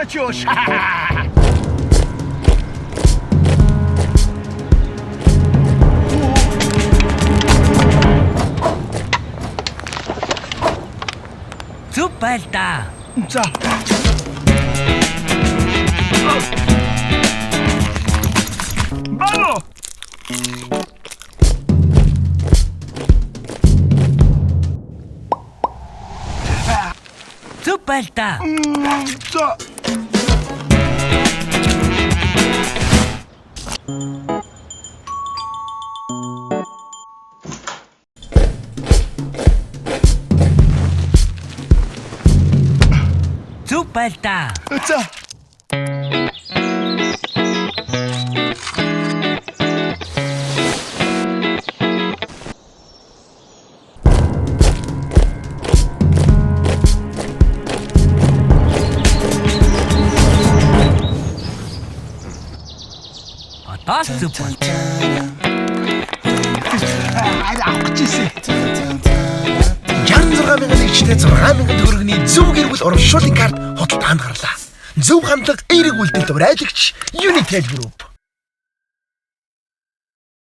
Чуш. Зүг байл да. За. Бано. Зүг байл да. За. Зүг байл да. За. Одоо зүг бол. Авах гэсэн. 66,000 ичтэй 6,000 төгрөгийн зөв гэр бүл урамшуулын карт худалдаанд гарлаа. Зөв хандлага эерэг үйлдэлд урайлагч Unitel Group.